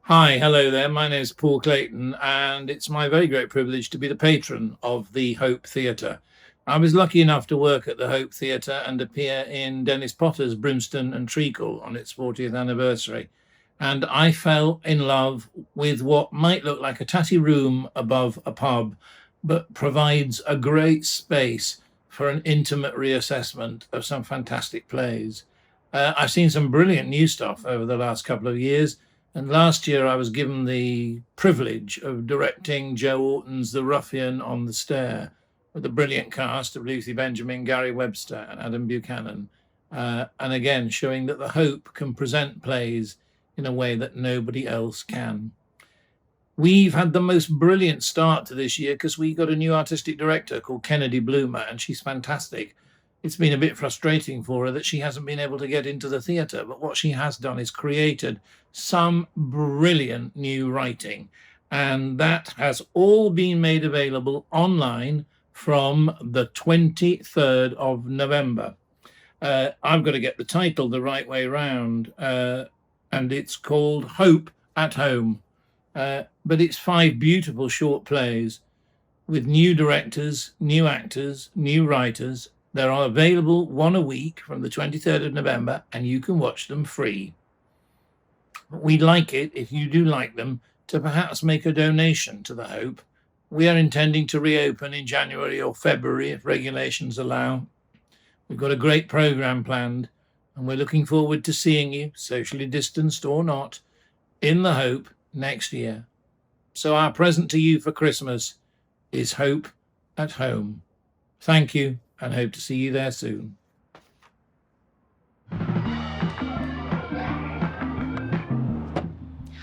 Hi, hello there. My name is Paul Clayton, and it's my very great privilege to be the patron of the Hope Theatre. I was lucky enough to work at the Hope Theatre and appear in Dennis Potter's Brimstone and Treacle on its 40th anniversary. And I fell in love with what might look like a tatty room above a pub, but provides a great space for an intimate reassessment of some fantastic plays. I've seen some brilliant new stuff over the last couple of years, and last year I was given the privilege of directing Joe Orton's The Ruffian on the Stair with a brilliant cast of Lucy Benjamin, Gary Webster, and Adam Buchanan. And again, showing that the Hope can present plays in a way that nobody else can. We've had the most brilliant start to this year because we got a new artistic director called Kennedy Bloomer, and she's fantastic. It's been a bit frustrating for her that she hasn't been able to get into the theatre, but what she has done is created some brilliant new writing, and that has all been made available online from the 23rd of November. I've got to get the title the right way round, and it's called Hope at Home. But it's 5 beautiful short plays with new directors, new actors, new writers. They're available one a week from the 23rd of November, and you can watch them free. We'd like it, if you do like them, to perhaps make a donation to the Hope. We are intending to reopen in January or February if regulations allow. We've got a great programme planned, and we're looking forward to seeing you, socially distanced or not, in the Hope next year. So our present to you for Christmas is Hope at Home. Thank you, and hope to see you there soon.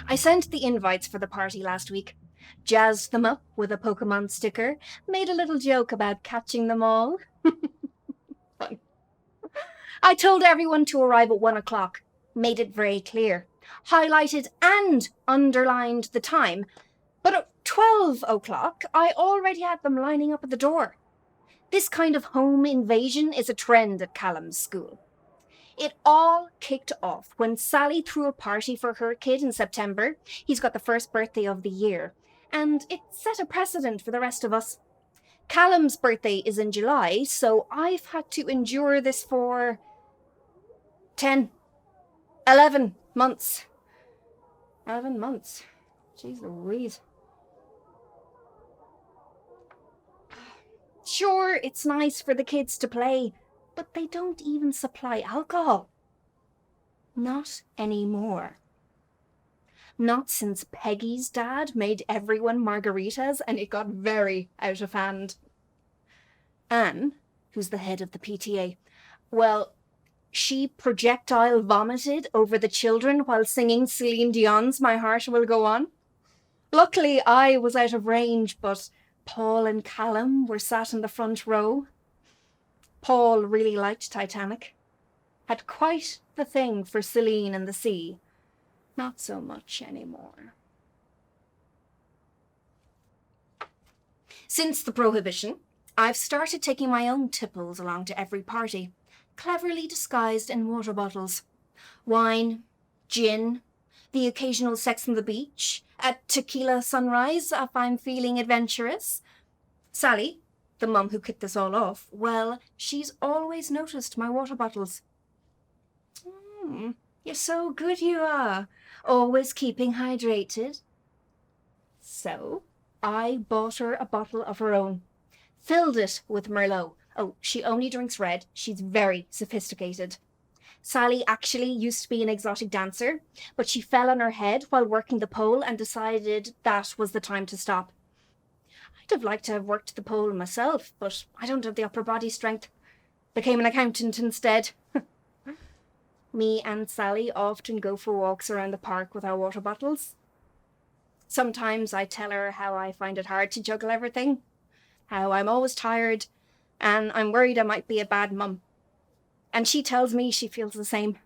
I sent the invites for the party last week, jazzed them up with a Pokemon sticker, made a little joke about catching them all. Fun. I told everyone to arrive at 1 o'clock, made it very clear, highlighted and underlined the time, but at 12 o'clock, I already had them lining up at the door. This kind of home invasion is a trend at Callum's school. It all kicked off when Sally threw a party for her kid in September. He's got the first birthday of the year, and it set a precedent for the rest of us. Callum's birthday is in July, so I've had to endure this for 10, 11 months. 11 months. Jeez Louise. Sure, it's nice for the kids to play, but they don't even supply alcohol. Not anymore. Not since Peggy's dad made everyone margaritas and it got very out of hand. Anne, who's the head of the PTA, well, she projectile vomited over the children while singing Celine Dion's My Heart Will Go On. Luckily, I was out of range, but Paul and Callum were sat in the front row. Paul really liked Titanic. Had quite the thing for Celine and the sea. Not so much anymore. Since the prohibition, I've started taking my own tipples along to every party, cleverly disguised in water bottles. Wine, gin, the occasional sex on the beach, a tequila sunrise if I'm feeling adventurous. Sally, the mum who kicked this all off, well, she's always noticed my water bottles. You're so good, you are. Always keeping hydrated. So, I bought her a bottle of her own. Filled it with Merlot. Oh, she only drinks red. She's very sophisticated. Sally actually used to be an exotic dancer, but she fell on her head while working the pole and decided that was the time to stop. I'd have liked to have worked the pole myself, but I don't have the upper body strength. Became an accountant instead. Me and Sally often go for walks around the park with our water bottles. Sometimes I tell her how I find it hard to juggle everything, how I'm always tired, and I'm worried I might be a bad mum. And she tells me she feels the same.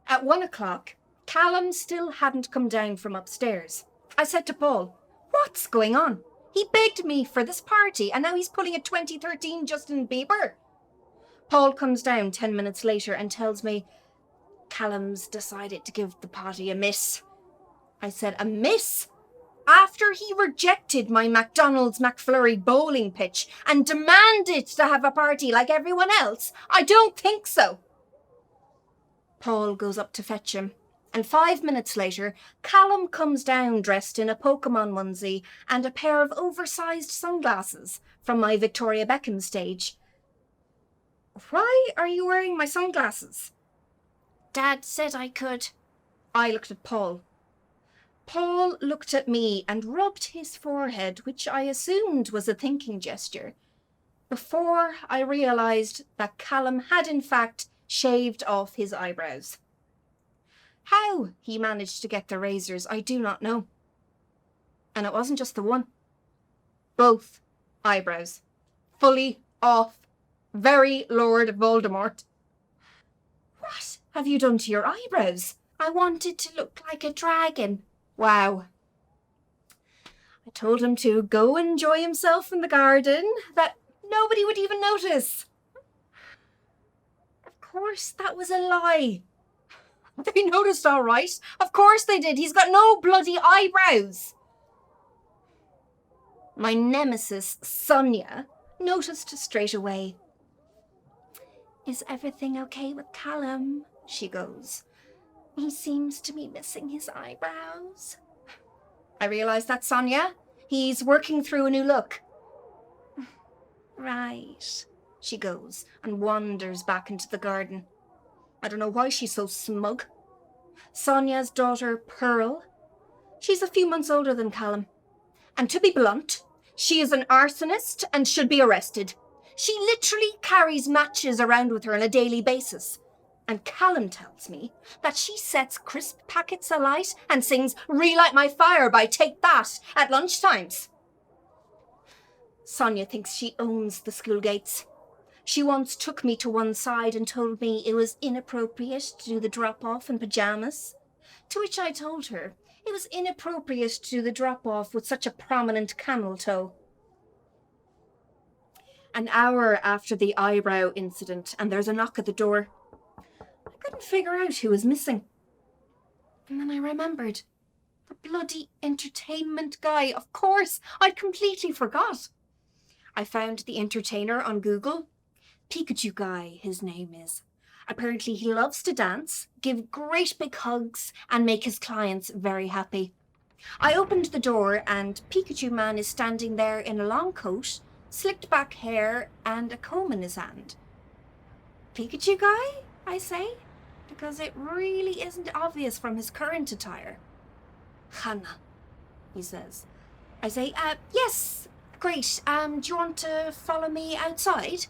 At 1 o'clock, Callum still hadn't come down from upstairs. I said to Paul, "What's going on? He begged me for this party, and now he's pulling a 2013 Justin Bieber." Paul comes down 10 minutes later and tells me, Callum's decided to give the party a miss. I said, a miss? After he rejected my McDonald's McFlurry bowling pitch and demanded to have a party like everyone else? I don't think so. Paul goes up to fetch him, and 5 minutes later, Callum comes down dressed in a Pokemon onesie and a pair of oversized sunglasses from my Victoria Beckham stage. Why are you wearing my sunglasses? Dad said I could. I looked at Paul. Paul looked at me and rubbed his forehead, which I assumed was a thinking gesture, before I realised that Callum had in fact shaved off his eyebrows. How he managed to get the razors, I do not know. And it wasn't just the one. Both eyebrows. Fully off. Very Lord Voldemort. What have you done to your eyebrows? I wanted to look like a dragon. Wow. I told him to go enjoy himself in the garden, that nobody would even notice. Of course, that was a lie. They noticed all right. Of course they did. He's got no bloody eyebrows. My nemesis, Sonia, noticed straight away. Is everything okay with Callum? She goes. He seems to be missing his eyebrows. I realise that's Sonia. He's working through a new look. Right, she goes and wanders back into the garden. I don't know why she's so smug. Sonia's daughter, Pearl. She's a few months older than Callum. And to be blunt, she is an arsonist and should be arrested. She literally carries matches around with her on a daily basis. And Callum tells me that she sets crisp packets alight and sings Relight My Fire by Take That at lunchtimes. Sonia thinks she owns the school gates. She once took me to one side and told me it was inappropriate to do the drop-off in pyjamas, to which I told her it was inappropriate to do the drop-off with such a prominent camel toe. An hour after the eyebrow incident, and there's a knock at the door. I couldn't figure out who was missing. And then I remembered. The bloody entertainment guy, of course. I'd completely forgot. I found the entertainer on Google. Pikachu guy, his name is. Apparently he loves to dance, give great big hugs, and make his clients very happy. I opened the door and Pikachu man is standing there in a long coat, slicked back hair, and a comb in his hand. Pikachu guy, I say, because it really isn't obvious from his current attire. Hannah, he says. I say, yes, great. Do you want to follow me outside?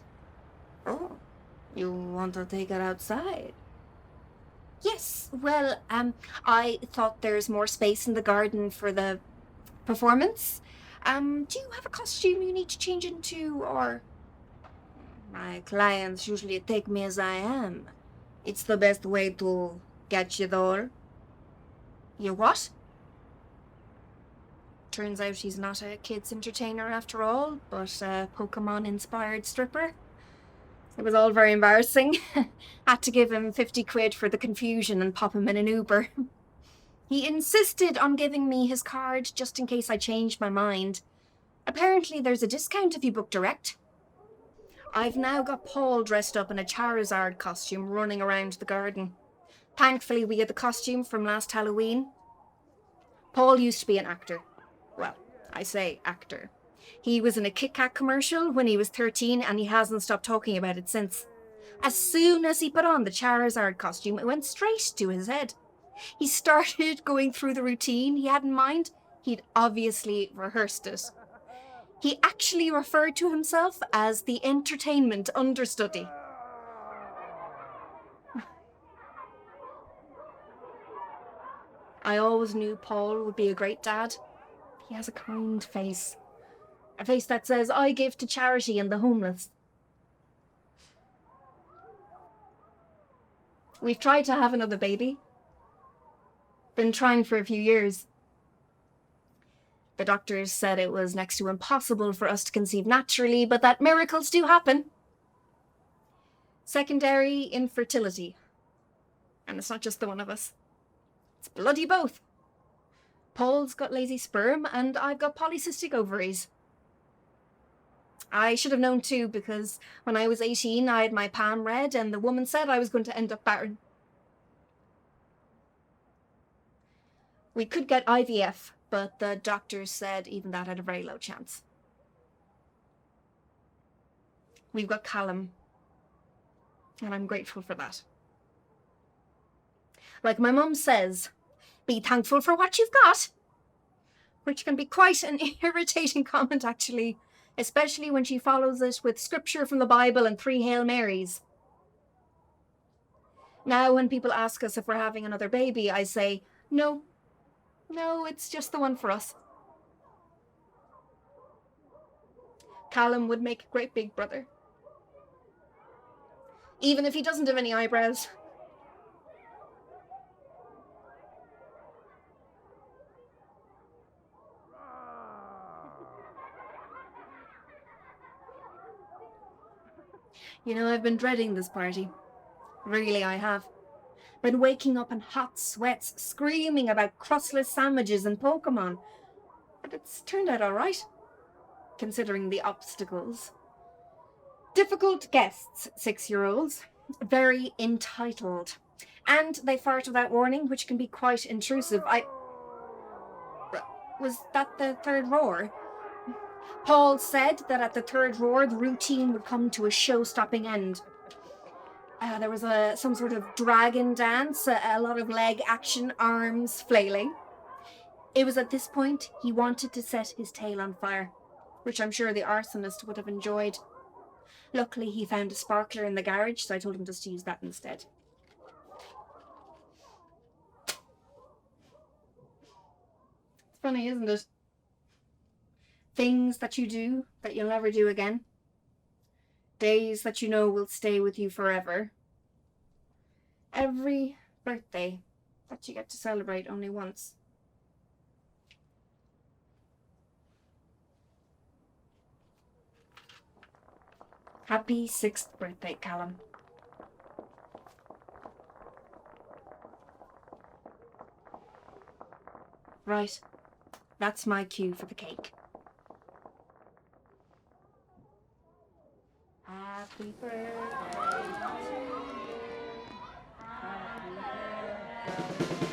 Oh, you want to take it outside? Yes, well, I thought there's more space in the garden for the performance. Do you have a costume you need to change into, or? My clients usually take me as I am. It's the best way to get you all. You what? Turns out he's not a kids entertainer after all, but a Pokemon-inspired stripper. It was all very embarrassing. Had to give him 50 quid for the confusion and pop him in an Uber. He insisted on giving me his card just in case I changed my mind. Apparently there's a discount if you book direct. I've now got Paul dressed up in a Charizard costume running around the garden. Thankfully we had the costume from last Halloween. Paul used to be an actor. Well, I say actor. He was in a Kit Kat commercial when he was 13 and he hasn't stopped talking about it since. As soon as he put on the Charizard costume, it went straight to his head. He started going through the routine he had in mind. He'd obviously rehearsed it. He actually referred to himself as the entertainment understudy. I always knew Paul would be a great dad. He has a kind face. A face that says, I give to charity and the homeless. We've tried to have another baby. Been trying for a few years. The doctors said it was next to impossible for us to conceive naturally, but that miracles do happen. Secondary infertility. And it's not just the one of us. It's bloody both. Paul's got lazy sperm, and I've got polycystic ovaries. I should have known too, because when I was 18, I had my palm read, and the woman said I was going to end up barren. We could get IVF, but the doctors said even that had a very low chance. We've got Callum, and I'm grateful for that. Like my mum says, be thankful for what you've got, which can be quite an irritating comment, actually, especially when she follows it with scripture from the Bible and 3 Hail Marys. Now, when people ask us if we're having another baby, I say, no, it's just the one for us. Callum would make a great big brother, even if he doesn't have any eyebrows. You know, I've been dreading this party. Really, I have. Been waking up in hot sweats, screaming about crustless sandwiches and Pokemon. But it's turned out all right, considering the obstacles. Difficult guests, 6-year-olds. Very entitled. And they fart without warning, which can be quite intrusive. Was that the third roar? Paul said that at the third roar, the routine would come to a show-stopping end. There was some sort of dragon dance, a lot of leg action, arms flailing. It was at this point he wanted to set his tail on fire, which I'm sure the arsonist would have enjoyed. Luckily, he found a sparkler in the garage, so I told him just to use that instead. It's funny, isn't it? Things that you do that you'll never do again. Days that you know will stay with you forever. Every birthday that you get to celebrate only once. Happy 6th birthday, Callum. Right, that's my cue for the cake. Happy birthday to you. Happy birthday.